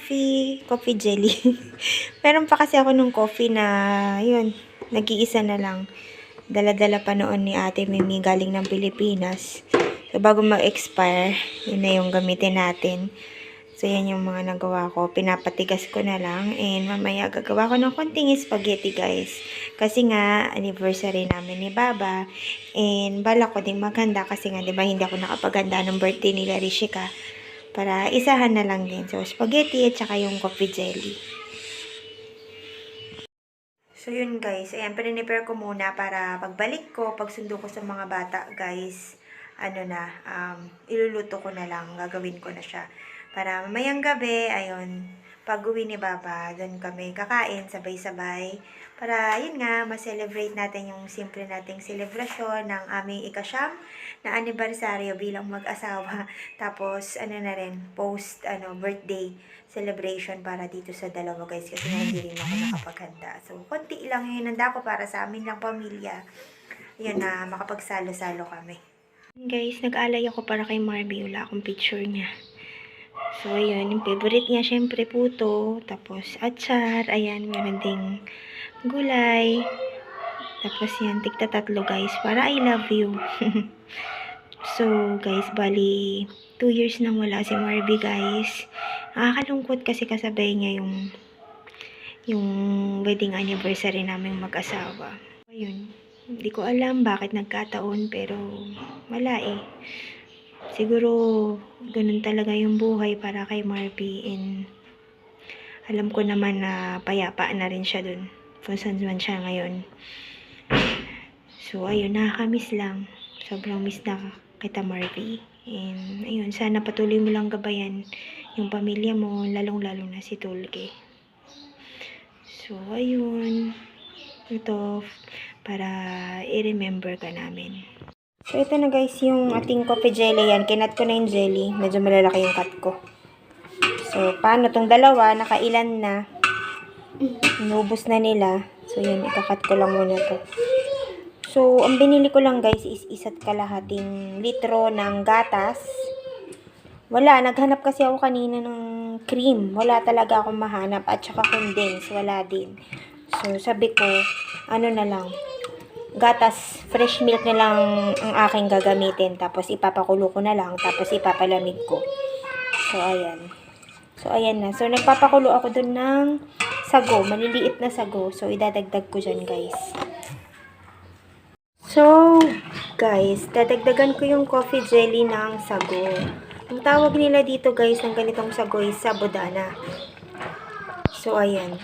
coffee jelly. Meron pa kasi ako nung coffee na, yun, nag-iisa na lang. Dala-dala pa noon ni Ate Mimi galing ng Pilipinas. So, bago mag-expire, yun na yung gamitin natin. So, yan yung mga nagawa ko. Pinapatigas ko na lang. And mamaya gagawa ko ng konting spaghetti, guys. Kasi nga, anniversary namin ni Baba. And bala ko din maghanda kasi nga, di ba, hindi ako nakapaghanda ng birthday nila Rishika. Para isahan na lang din. So, spaghetti at saka yung coffee jelly. So, yun guys. Ayan, pinipare ko muna para pagbalik ko, pagsundo ko sa mga bata, guys, iluluto ko na lang. Gagawin ko na siya. Para mamayang gabi, ayun, pag-uwi ni Baba, doon kami kakain, sabay-sabay. Para, yun nga, ma-celebrate natin yung simple nating selebrasyon ng aming ika-siyam na anibersaryo bilang mag-asawa. Tapos, na rin, birthday celebration para dito sa dalawa, guys. Kasi hindi rin ako nakapaghanda. So, konti lang yung hinanda ko para sa amin ng pamilya. Yun na, makapagsalo-salo kami. Guys, nag-alay ako para kay Marby. Wala akong picture niya. So, ayun, yung favorite niya, syempre, puto. Tapos, atsar. Ayan, meron ding gulay. Tapos, yan, tigta-tatlo, guys. Para I love you. So, guys, bali, 2 years nang wala si Marby, guys. Nakakalungkot kasi kasabay niya yung wedding anniversary namin mag-asawa. Ayun, hindi ko alam bakit nagkataon, pero wala eh. Siguro, ganun talaga yung buhay para kay Marby. And alam ko naman na payapa na rin siya dun. Kung saan man siya ngayon. So, ayun, nakakamiss lang. Sobrang miss na kita, Marby. And, ayun, sana patuloy mo lang gabayan yung pamilya mo, lalong-lalo na si Tulke. So, ayun. Ito, para i-remember ka namin. So, ito na guys, yung ating coffee jelly yan. Kinat ko na yung jelly. Medyo malalaki yung cut ko. So, paano tong dalawa? Nakailan na. Inubos na nila. So, yun. Ikakat ko lang muna to. So, ang binili ko lang guys is 1 kalahating litro ng gatas. Wala. Naghanap kasi ako kanina ng cream. Wala talaga akong mahanap. At saka condense. Wala din. So, sabi ko, na lang. Gatas, fresh milk na lang ang aking gagamitin. Tapos, ipapakulo ko na lang. Tapos, ipapalamig ko. So, ayan. So, ayan na. So, nagpapakulo ako dun ng sago. Maliliit na sago. So, idadagdag ko dyan, guys. So, guys, dadagdagan ko yung coffee jelly ng sago. Ang tawag nila dito, guys, ng ganitong sago is sabudana. So, ayan.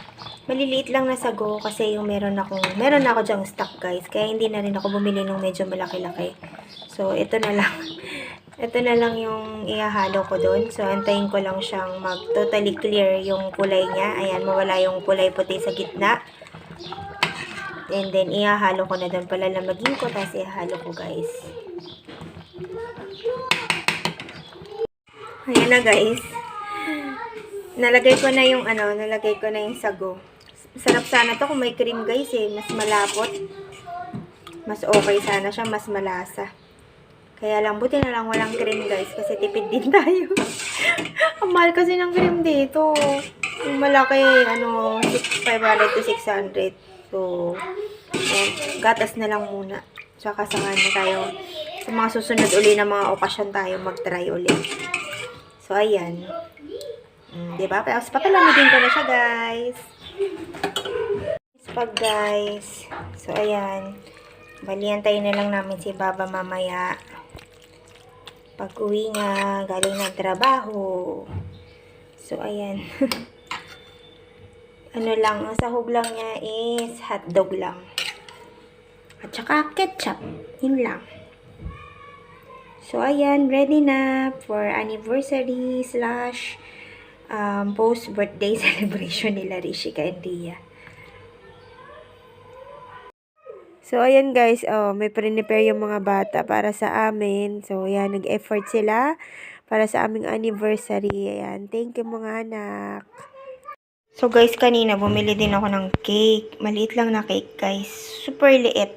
Maliliit lang na sago kasi yung meron ako dyang stock, guys. Kaya hindi na rin ako bumili ng medyo malaki-laki. So, ito na lang. Ito na lang yung ihahalo ko doon. So, antayin ko lang siyang totally clear yung kulay niya. Ayan, mawala yung kulay puti sa gitna. And then, ihahalo ko na doon. Palalamagin ko, tapos ihahalo ko, guys. Ayan na, guys. Nalagay ko na yung sago. Sarap sana to kung may cream, guys, eh. Mas malapot. Mas okay sana siya, mas malasa. Kaya lang, buti na lang walang cream, guys, kasi tipid din tayo. Ang mahal kasi ng cream dito. Yung malaki, 500 to 600. So, ayan, gatas na lang muna. Tsaka samahan na tayo. Sa mga susunod uli na mga okasyon tayo mag-try ulit. So, ayan. Diba? Tapos, papalamigin ko na siya, guys. Guys. So, ayan. Baliantayin na lang namin si Baba mamaya. Pag uwi niya, galing ng trabaho. So, ayan. Ang sahog lang niya is hotdog lang. At saka ketchup. Yun lang. So, ayan. Ready na for anniversary / post-birthday celebration nila Rishika and Ria. So, ayan guys, may prepare yung mga bata para sa amin. So, ayan, nag-effort sila para sa aming anniversary. Ayan, thank you mga anak. So, guys, kanina bumili din ako ng cake. Maliit lang na cake, guys. Super liit.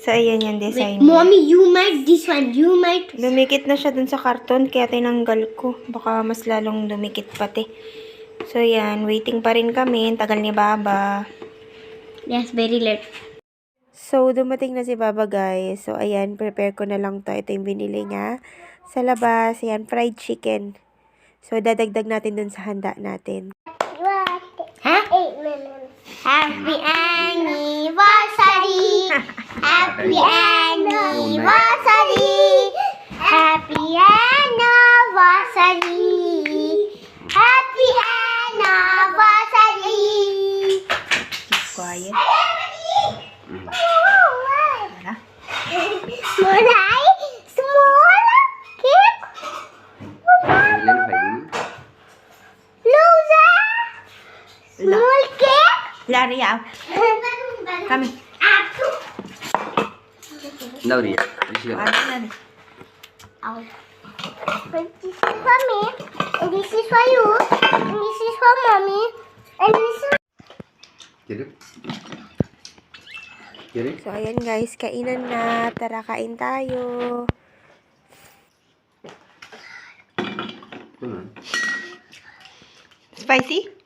So, ayan yung design. Wait, Mommy, you make this one. You make... Dumikit na siya dun sa karton, kaya tinanggal ko. Baka mas lalong dumikit pati. So, yan. Waiting pa rin kami. Tagal ni Baba. Yes, very late. So, dumating na si Baba, guys. So, ayan. Prepare ko na lang to. Ito yung binili niya. Sa labas. Ayan. Fried chicken. So, dadagdag natin dun sa handa natin. Huh? Happy anniversary! Happy anniversary! Happy anniversary! Happy anniversary! Keep quiet. Tara. Mulai small cake. Loser. Small cake. Lari, out. Kami. Lauri, isi ka. Ano na? Oh. This is for me, and this is for you, and this is for mommy, and this is. Kiri? Kiri? So, ayan guys. Kainan na. Tara, kain tayo. Ito na. Spicy?